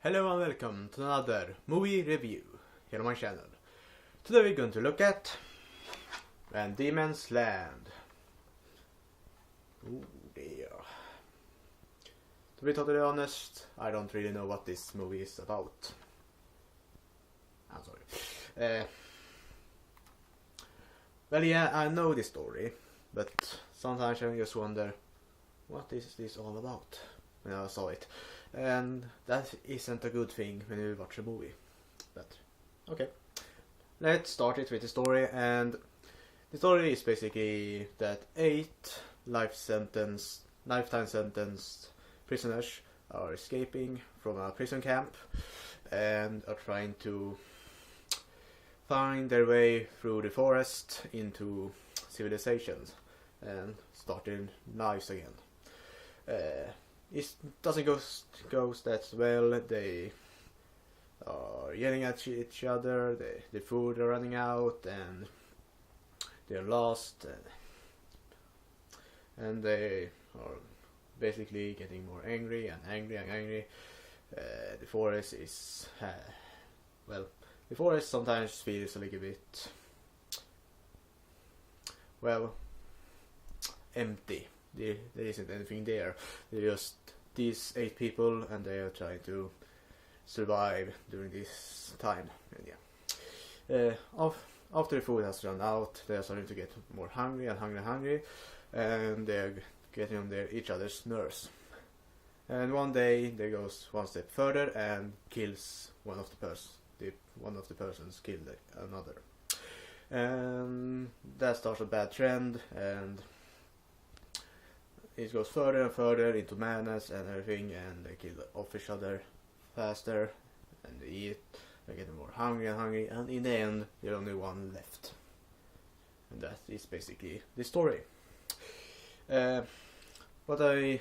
Hello and welcome to another movie review here on my channel. Today we're going to look at Van Diemen's Land. Ooh dear. To be totally honest, I don't really know what this movie is about. I'm sorry. Well, yeah, I know the story, but sometimes I just wonder, what is this all about? When I saw it. And that isn't a good thing when you watch a movie. But, okay. Let's start it with the story, and the story is basically that 8 lifetime sentenced prisoners are escaping from a prison camp and are trying to find their way through the forest into civilization and starting lives again. It doesn't go that well. They are yelling at each other, the food are running out, and they're lost, and they are basically getting more angry and angry. The forest is the forest sometimes feels a little bit empty. There isn't anything there. They're just these 8 people, and they are trying to survive during this time. And yeah, after the food has run out, they are starting to get more hungry, and they're getting on each other's nerves. And one day they goes one step further and kills one of the persons killed another, and that starts a bad trend, and it goes further and further into madness and everything, and they kill off each other faster, and they eat, they're getting more hungry, and in the end, there's only one left. And that is basically the story. What I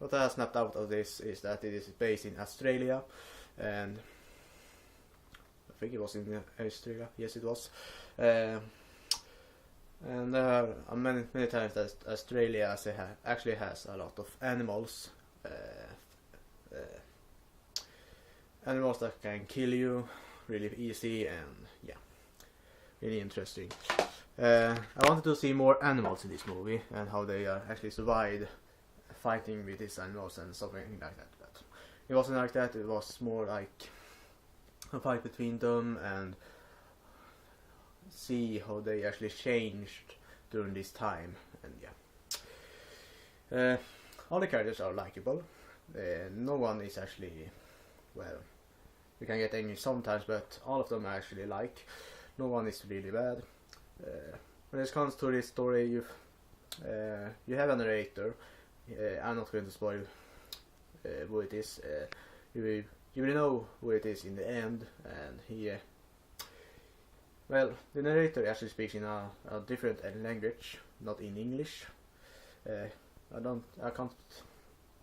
snapped out of this is that it is based in Australia, and I think it was in Australia, yes it was. And many times that Australia actually has a lot of animals. Animals that can kill you really easy, and yeah, really interesting. I wanted to see more animals in this movie and how they actually survived fighting with these animals and something like that. But it wasn't like that. It was more like a fight between them and see how they actually changed during this time. And yeah, all the characters are likable. No one is actually, you can get angry sometimes, but all of them I actually like. No one is really bad. When it comes to this story, you have a narrator. I'm not going to spoil who it is. You will know who it is in the end, and the narrator actually speaks in a different language, not in English. I can't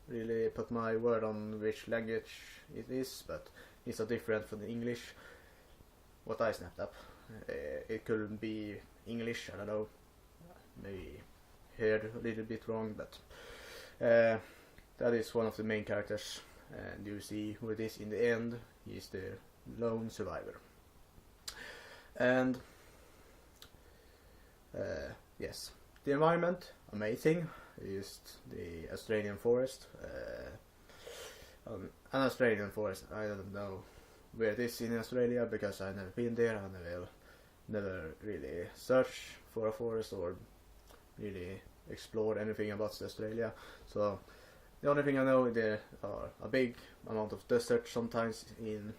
really put my word on which language it is, but it's a different from the English. What I snapped up, it could be English. I don't know. Maybe heard a little bit wrong, but that is one of the main characters, and you see who it is in the end. He is the lone survivor. And yes, the environment, amazing. Is the Australian forest. An Australian forest, I don't know where it is in Australia because I've never been there. I never really searched for a forest or really explored anything about Australia. So the only thing I know, there are a big amount of desert sometimes in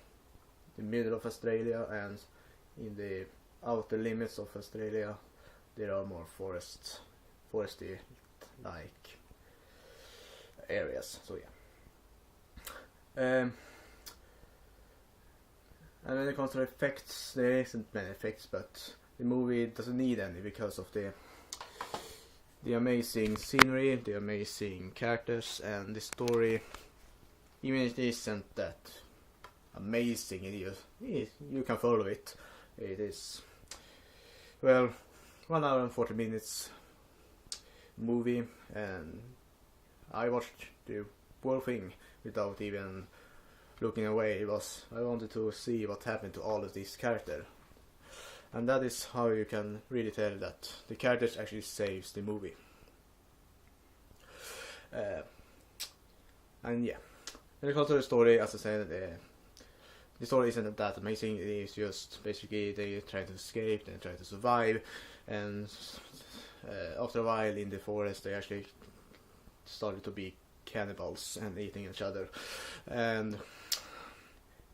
the middle of Australia, and in the outer limits of Australia there are more foresty like areas. So yeah, and when it comes to effects, there isn't many effects, but the movie doesn't need any because of the amazing scenery, the amazing characters, and the story. Even if it isn't that amazing, you can follow it. It is 1 hour and 40 minutes movie, and I watched the whole thing without even looking away was I wanted to see what happened to all of these characters. And that is how you can really tell that the characters actually saves the movie. And yeah, when it comes to the story, as I said, the story isn't that amazing. It is just basically they try to escape, they try to survive, and after a while in the forest they actually started to be cannibals and eating each other. And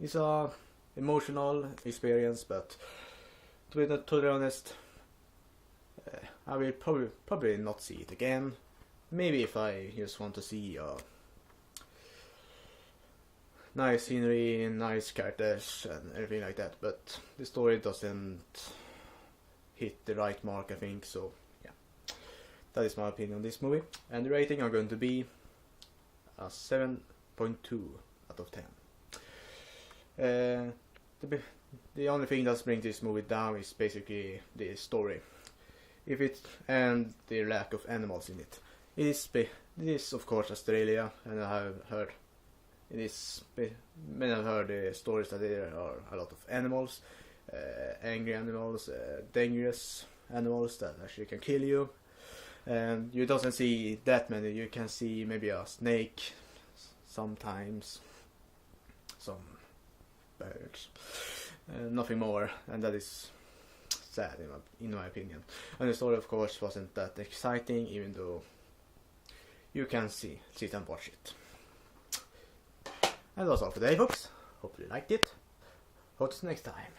it's a emotional experience, but to be totally honest, I will probably not see it again. Maybe if I just want to see nice scenery, nice characters and everything like that, but the story doesn't hit the right mark, I think. So yeah, that is my opinion on this movie, and the rating are going to be a 7.2 out of 10. The only thing that brings this movie down is basically the story, and the lack of animals in it. It is of course Australia, and I have heard the stories that there are a lot of animals, angry animals, dangerous animals that actually can kill you. And you doesn't see that many. You can see maybe a snake sometimes, some birds, nothing more, and that is sad in my opinion. And the story of course wasn't that exciting, even though you can sit and watch it. And that's all for today, folks. Hope you liked it. Hope to see you next time.